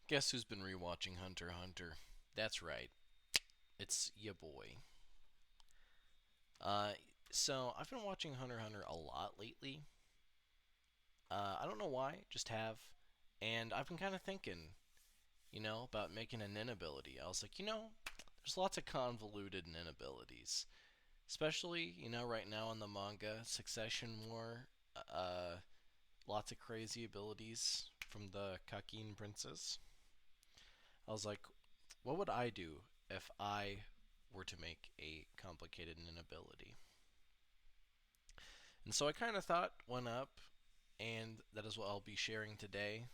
Guess who's been rewatching Hunter x Hunter? That's right, it's ya boy. Uh, so I've been watching Hunter x Hunter a lot lately. I don't know why, just have. And I've been kind of thinking, about making a nin ability. I was like, there's lots of convoluted nin abilities. Especially, right now in the manga, Succession War, uh, lots of crazy abilities from the Kakin Princess. I was like, what would I do if I were to make a complicated nin ability? And so I kind of thought one up, and that is what I'll be sharing today.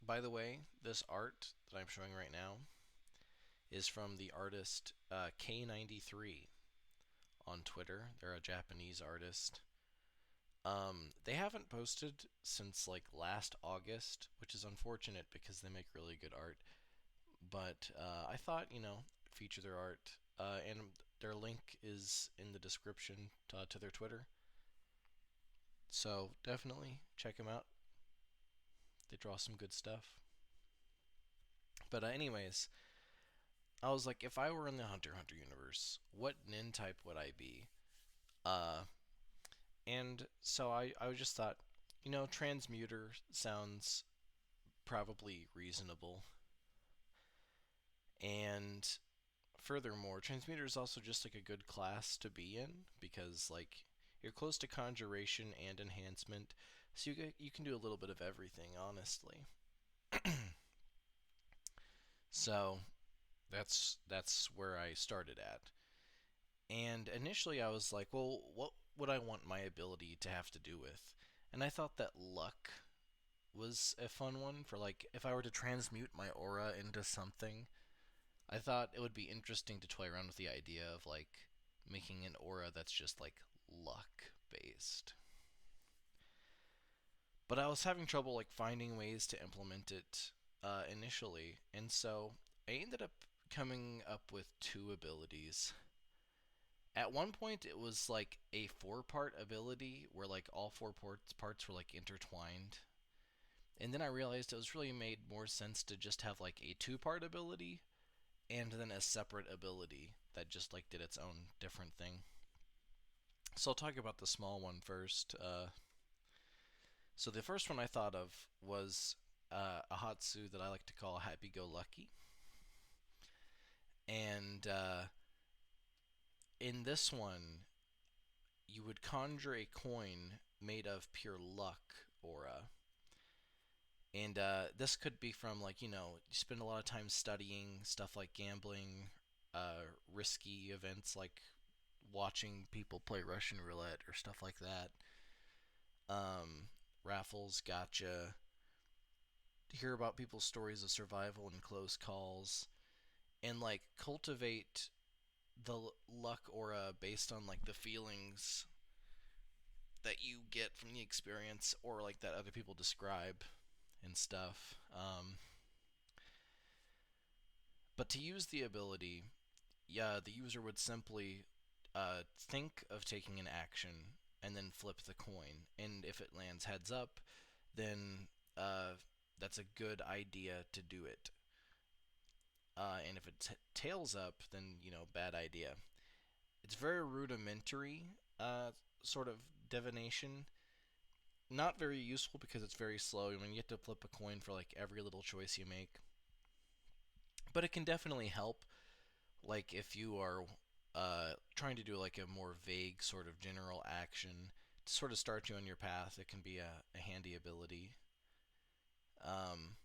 By the way, this art that I'm showing right now is from the artist K93 on Twitter. They're a Japanese artist. They haven't posted since like last August, which is unfortunate because they make really good art. But I thought, feature their art, and their link is in the description to their Twitter. So definitely check them out. They draw some good stuff. But anyways, I was like, if I were in the Hunter x Hunter universe, what nin type would I be? Uh, and so I just thought, transmuter sounds probably reasonable. And furthermore, transmuter is also just like a good class to be in because like you're close to conjuration and enhancement, so you can do a little bit of everything, honestly. So that's where I started at. And initially I was like, well, what would I want my ability to have to do with? And I thought that luck was a fun one for like if I were to transmute my aura into something. I thought it would be interesting to toy around with the idea of like making an aura that's just like luck based. But I was having trouble like finding ways to implement it initially, and so I ended up coming up with two abilities. At one point, it was like a four-part ability where like all four parts were like intertwined, and then I realized it was really made more sense to just have like a two-part ability and then a separate ability that just like did its own different thing. So I'll talk about the small one first. So the first one I thought of was a Hatsu that I like to call Happy Go Lucky, and in this one you would conjure a coin made of pure luck aura. And this could be from like you spend a lot of time studying stuff like gambling, risky events like watching people play Russian roulette or stuff like that. Raffles, gotcha. Hear about people's stories of survival and close calls, and like cultivate the luck aura based on like the feelings that you get from the experience or like that other people describe and stuff. But to use the ability, yeah, the user would simply think of taking an action and then flip the coin. And if it lands heads up, then that's a good idea to do it. And if it tails up, then bad idea. It's very rudimentary, sort of divination. Not very useful because it's very slow. I mean, you have to flip a coin for like every little choice you make. But it can definitely help, like if you are trying to do like a more vague sort of general action to sort of start you on your path. It can be a handy ability. Um,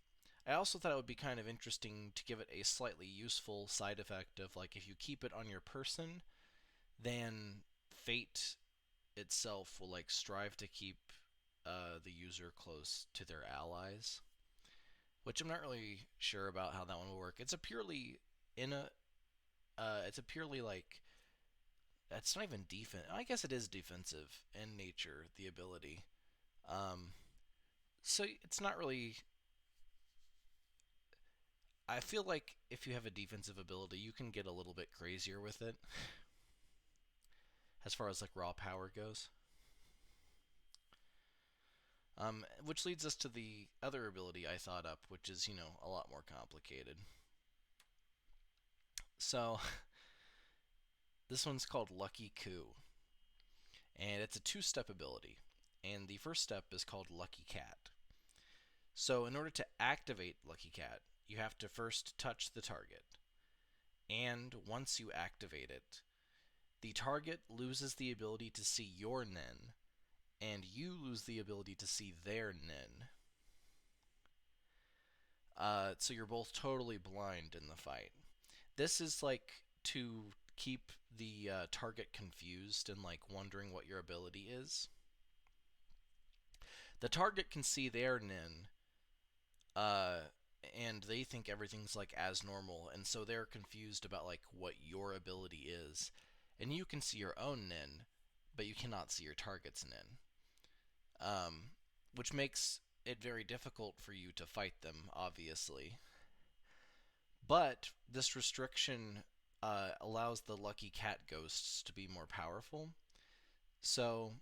I also thought it would be kind of interesting to give it a slightly useful side effect of like if you keep it on your person, then fate itself will like strive to keep the user close to their allies, which I'm not really sure about how that one will work. In a it's a purely like it's not even defense. I guess it is defensive in nature, the ability. Um, so it's not really. I feel like if you have a defensive ability, you can get a little bit crazier with it, as far as like raw power goes. Which leads us to the other ability I thought up, which is, a lot more complicated. So, this one's called Lucky Coup, and it's a two-step ability. And the first step is called Lucky Cat. So, in order to activate Lucky Cat, you have to first touch the target. And once you activate it, the target loses the ability to see your Nen, and you lose the ability to see their Nen. So you're both totally blind in the fight. This is like to keep the target confused and like wondering what your ability is. The target can see their Nen, uh, and they think everything's like as normal, and so they're confused about like what your ability is. And you can see your own Nen, but you cannot see your target's Nen, um, which makes it very difficult for you to fight them, obviously. But this restriction allows the lucky cat ghosts to be more powerful. So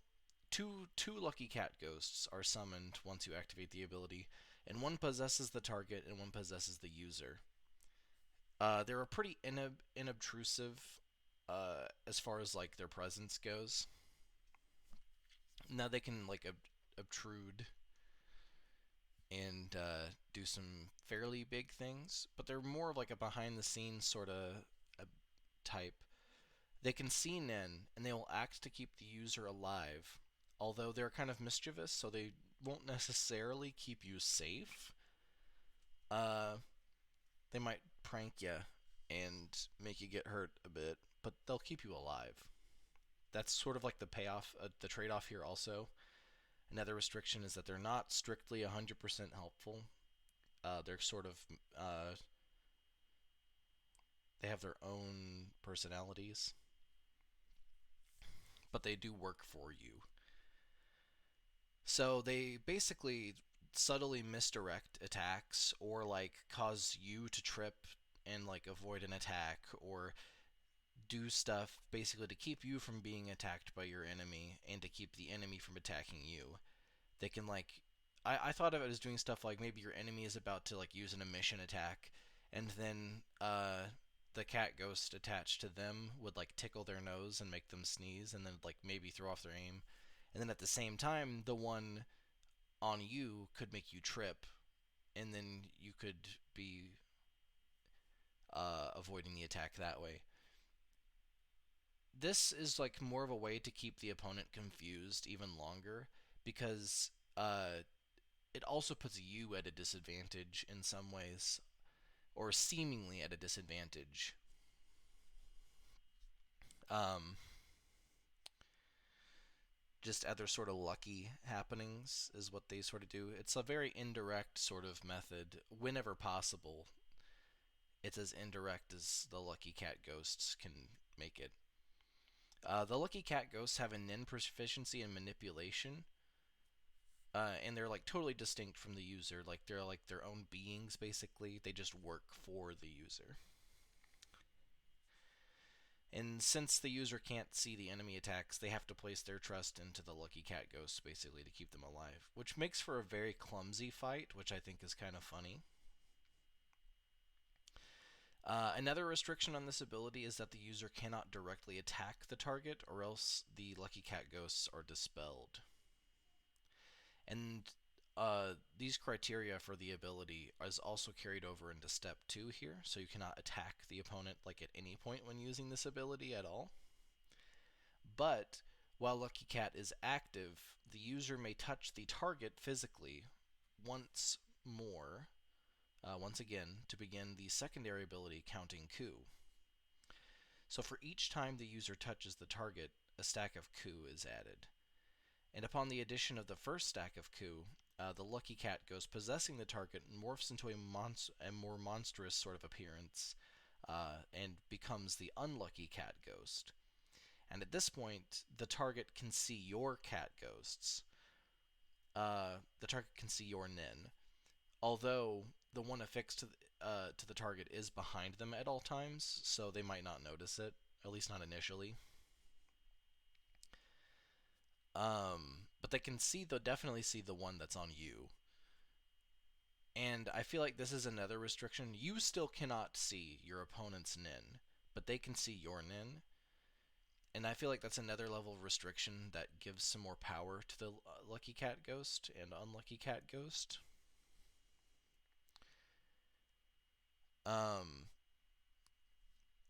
two lucky cat ghosts are summoned once you activate the ability, and one possesses the target and one possesses the user. They're a pretty inobtrusive as far as like their presence goes. Now they can like obtrude and do some fairly big things, but they're more of like a behind the scenes sort of type. They can see Nen, and they will act to keep the user alive, although they're kind of mischievous, so they won't necessarily keep you safe. Uh, they might prank you and make you get hurt a bit, but they'll keep you alive. That's sort of like the payoff, the trade-off here also. Another restriction is that they're not strictly 100% helpful. They're sort of, they have their own personalities, but they do work for you. So they basically subtly misdirect attacks or like cause you to trip and like avoid an attack or do stuff basically to keep you from being attacked by your enemy and to keep the enemy from attacking you. They can like I thought of it as doing stuff like maybe your enemy is about to like use an emission attack and then the cat ghost attached to them would like tickle their nose and make them sneeze and then like maybe throw off their aim. And then at the same time, the one on you could make you trip, and then you could be avoiding the attack that way. This is like more of a way to keep the opponent confused even longer because it also puts you at a disadvantage in some ways, or seemingly at a disadvantage. Um, just other sort of lucky happenings is what they sort of do. It's a very indirect sort of method whenever possible. It's as indirect as the lucky cat ghosts can make it. The lucky cat ghosts have a nin proficiency in manipulation, and they're like totally distinct from the user. Like they're like their own beings basically. They just work for the user. And since the user can't see the enemy attacks, they have to place their trust into the lucky cat ghosts basically to keep them alive, which makes for a very clumsy fight, which I think is kind of funny. Another restriction on this ability is that the user cannot directly attack the target, or else the Lucky Cat ghosts are dispelled. And these criteria for the ability is also carried over into Step 2 here, so you cannot attack the opponent like at any point when using this ability at all. But while Lucky Cat is active, the user may touch the target physically once more once again, to begin the secondary ability Counting Coup. So for each time the user touches the target, a stack of Coup is added. And upon the addition of the first stack of Coup, the Lucky Cat ghost possessing the target morphs into a more monstrous sort of appearance and becomes the Unlucky Cat ghost. And at this point, the target can see your cat ghosts. The target can see your Nin. Although the one affixed to the target is behind them at all times, so they might not notice it, at least not initially. But they can see they'll definitely see the one that's on you. And I feel like this is another restriction. You still cannot see your opponent's nin, but they can see your nin. And I feel like that's another level of restriction that gives some more power to the Lucky Cat Ghost and Unlucky Cat Ghost. Um,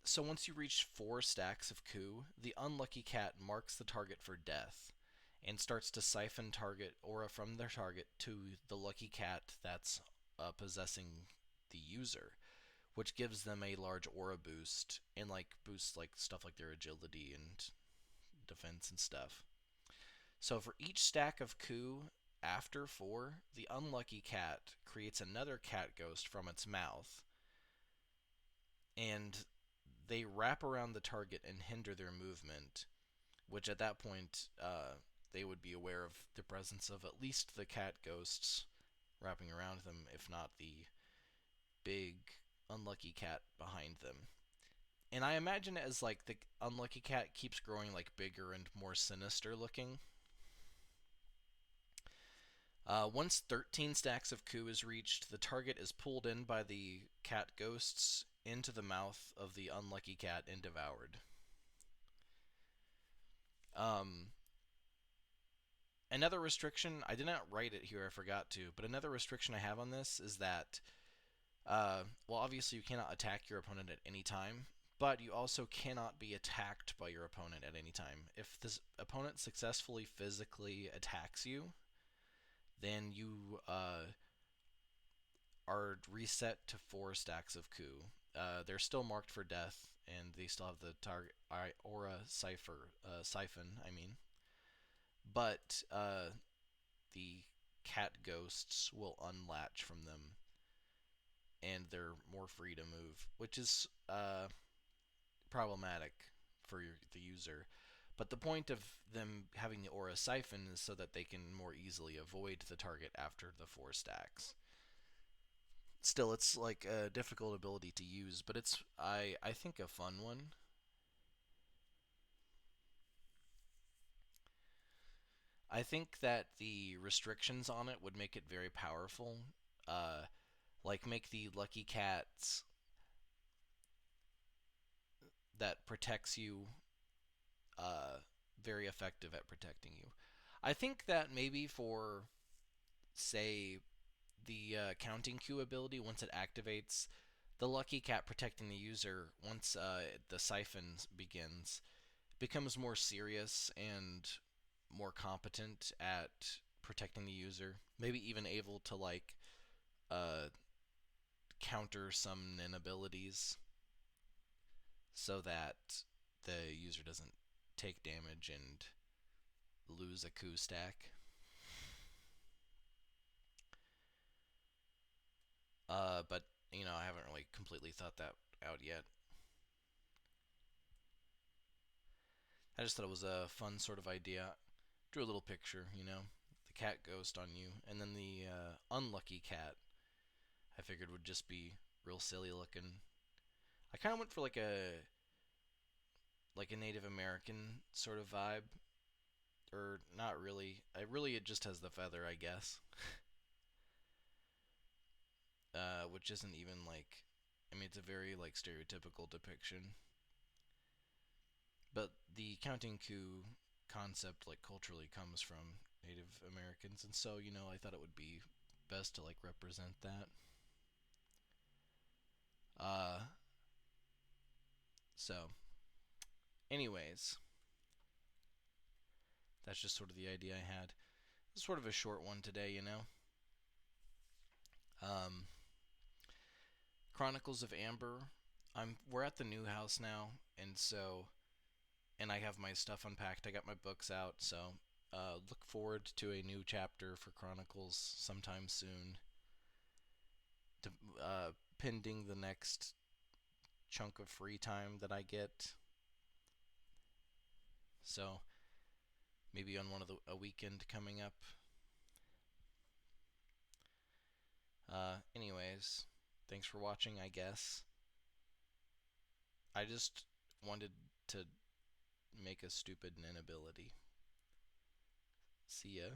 so once you reach 4 stacks of coup, the Unlucky Cat marks the target for death and starts to siphon target aura from their target to the Lucky Cat that's possessing the user, which gives them a large aura boost and like boosts like stuff like their agility and defense and stuff. So for each stack of coup after 4, the Unlucky Cat creates another cat ghost from its mouth, and they wrap around the target and hinder their movement, which at that point they would be aware of the presence of at least the cat ghosts wrapping around them, if not the big unlucky cat behind them. And I imagine it as like the unlucky cat keeps growing like bigger and more sinister looking. Once 13 stacks of coup is reached, the target is pulled in by the cat ghosts into the mouth of the unlucky cat and devoured. Um, Another restriction, I did not write it here, I forgot to, but another restriction I have on this is that, well, obviously you cannot attack your opponent at any time, but you also cannot be attacked by your opponent at any time. If this opponent successfully physically attacks you, then you are reset to 4 stacks of coup. They're still marked for death, and they still have the target aura siphon. I mean, but the cat ghosts will unlatch from them, and they're more free to move, which is problematic for the user. But the point of them having the aura siphon is so that they can more easily avoid the target after the 4 stacks. Still, it's like a difficult ability to use, but it's I think a fun one. I think that the restrictions on it would make it very powerful. Uh, like make the lucky cats that protects you uh, very effective at protecting you. I think that maybe for say the counting Q ability, once it activates, the lucky cat protecting the user once the siphon begins becomes more serious and more competent at protecting the user. Maybe even able to like uh, counter some nin abilities so that the user doesn't take damage and lose a coup stack. But you know, I haven't really completely thought that out yet. I just thought it was a fun sort of idea. Drew a little picture, you know, the cat ghost on you, and then the unlucky cat. I figured would just be real silly looking. I kind of went for like a Native American sort of vibe, or not really. I really it just has the feather, I guess, which isn't even like. I mean, it's a very like stereotypical depiction, but the counting coup concept like culturally comes from Native Americans, and so you know I thought it would be best to like represent that. Uh, so, anyways, that's just sort of the idea I had. It's sort of a short one today, you know. Um, Chronicles of Amber. We're at the new house now, and so and I have my stuff unpacked. I got my books out, so look forward to a new chapter for Chronicles sometime soon. To, pending the next chunk of free time that I get. So maybe on a weekend coming up. Anyways, thanks for watching. I guess I just wanted to make a stupid inability. See ya.